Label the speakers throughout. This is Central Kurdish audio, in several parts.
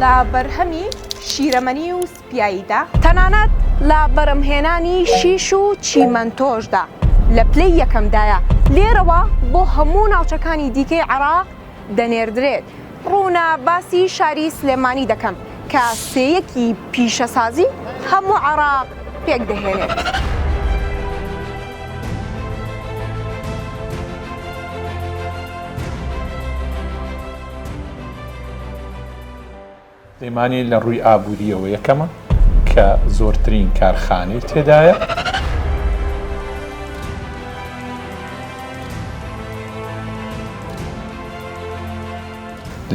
Speaker 1: لە بەرهەمی شیرەمەنی و سپیاییدا تەنانەت لە بەرەمهێنانی شیش و چیمەنتۆشدا لە پلەی یەکەمدایە لێرەوە بۆ هەموو ناوچەکانی دیکەی عێراق دەنێردرێت. ڕوونا باسی شاری سلێمانی دەکەم کە سێیەکی پیشەسازی هەموو عێراق پێک دەهێنێت.
Speaker 2: سلێمانی لە ڕووی ئابووریەوە یەکەمە کە زۆرترین کارخانەی تێدایە.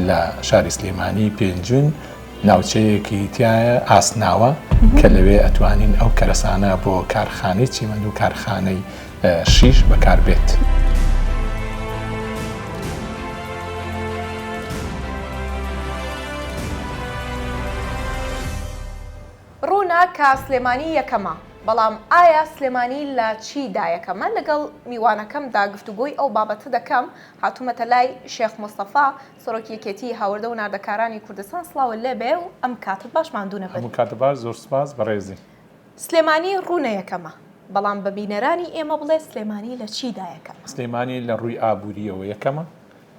Speaker 2: لە شاری سلێمانی پێنجون ناوچەیەکی تایە ئاسناوە کە لەوێ ئەتوانین ئەو کەرەسانە بۆ کارخانەی چیمەند و کارخانەی شیش بەکاربێت.
Speaker 1: ڕوونا کە سلێمانی یەکەمە، بەڵام ئایا سلێمانی لە چیدا یەکەمە؟ لەگەڵ میوانەکەمدا گفتوگۆی ئەو بابەتە دەکەم. هاتوومەتە لای شێخ مستەفا سەرۆکی یەکێتی هاوردە و ناردەکارانی کوردستان. سڵاوت لێبێ و ئەم کاتت باشمان دوونە بێت.
Speaker 2: هەموو کاتت باش، زۆر سوپاس بەڕێزی.
Speaker 1: سلێمانی ڕوونە یەکەمە، بەڵام بە بینەرانی ئێمە بڵێ سلێمانی لە چیدا یەکەمە؟
Speaker 2: سلێمانی لە ڕووی ئابووریەوە یەکەمە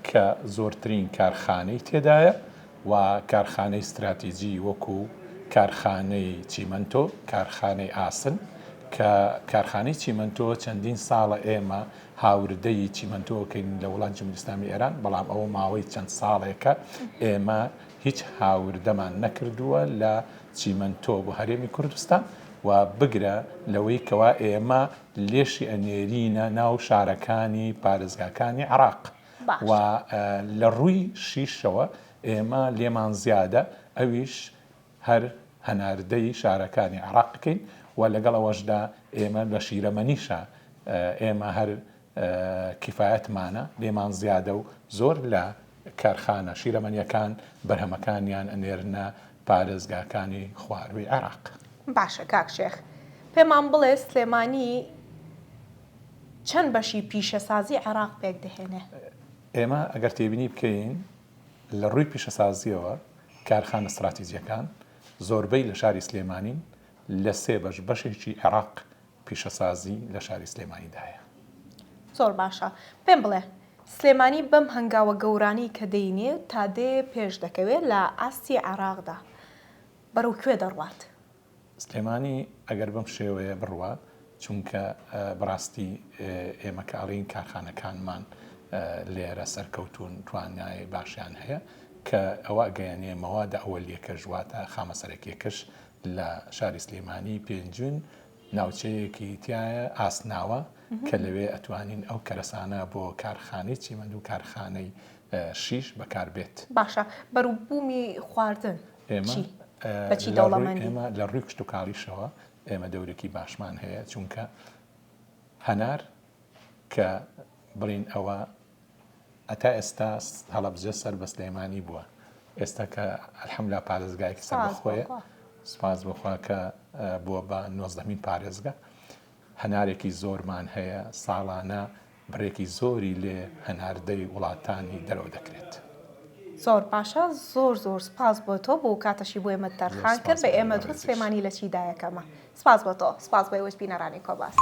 Speaker 2: کە زۆرترین کارخانەی تێدایە و کارخانەی استراتیجی وەکو کارخانەی چیمەنتۆ، کارخانەی ئاسن کە کارخانەی چیمەنتۆ چەندین ساڵە ئێمە هاوردەی چیمەنتۆکەین لە وڵاتی جمهوریەتی ئیسلامی ئێران، بەڵام ئەوە ماوەی چەند ساڵێکە ئێمە هیچ هاوردەمان نەکردووە لە چیمەنتۆ بۆ هەرێمی کوردستان و بگرە لەوەی کەوا ئێمە لێشی ئەنێرینە ناو شارەکانی پارێزگاکانی عێراق و لە ڕووی شیشەوە ئێمە لێمان زیادە، ئەویش هەر هەناردەی شارەکانی عێراق بکەین و لەگەڵ ئەوەشدا ئێمە لە شیرەمەنیشە ئێمە هەر کیفایەتمانە لێمان زیادە و زۆر لە کارخانە شیرەمەنیەکان بەرهەمەکانیان ئەنێرنە پارێزگاکانی خواروی عێراق.
Speaker 1: باشە کاک شێخ، پێمان بڵێ سلێمانی چەند بەشی پیشەسازی عێراق پێک دەهێنێ؟
Speaker 2: ئێمە ئەگەر تێبینی بکەین لە ڕووی پیشەسازیەوە کارخانە استراتیجیەکان زۆربەی لە شاری سلێمانی لە سێ بەش بەشێکی عێراق پیشەسازی لە شاری سلێمانیدایە.
Speaker 1: زۆر باشە، پێم بڵێ سلێمانی بەم هەنگاوە گەورانی کە دەینێ تا دێ پێش دەکەوێت لە ئاستی عێراقدا بەرەو کوێ دەڕوات؟
Speaker 2: سلێمانی ئەگەر بەم شێوەیە بڕوە، چونکە بەڕاستی ئێمە کاڵین کارخانەکانمان لێرە سەرکەوتون توانای باشیان هەیە کە ئەوە گەیانێ مەوادە ئەوەلیەکە ژواتە خامەسەرەکیەکەش لە شاری سلێمانی پێنجون ناوچەیەکی تایە ئاسناوە کە لەوێ ئەتوانین ئەو کەرەسانە بۆ کارخانەی چیمەند و کارخانەی شیش بەکاربێت.
Speaker 1: باشە، بەرووبوومی خواردن بەچی دەوڵەمەندی؟
Speaker 2: ئێمە لە ڕووی کشت و کاڵیشەوە ئێمە دەورێکی باشمان هەیە، چونکە هەنار کە بڵین ئەوە ئەتا ئێستا هەڵەبجە سەر بە سلێمانی بووە، ئێستا کە ئەلحەمدولیلا پارێزگایەکی سەربەخۆیە، سوپاس بخوا کە بووە بە 19مین پارێزگا، هەنارێکی زۆرمان هەیە، ساڵانە بڕێکی زۆری لێ هەناردەی وڵاتانی دەرەوە دەکرێت.
Speaker 1: زۆر باشە، زۆر زۆر سپاس بۆ تۆ بۆ کاتەشی بۆ ئێمە تەرخان کرد بە ئێمە دوو سلێمانی لە چیدا یەکەمە. سپاس بۆ تۆ، سپاس بۆ ئێوەش بینەرانی کۆباس.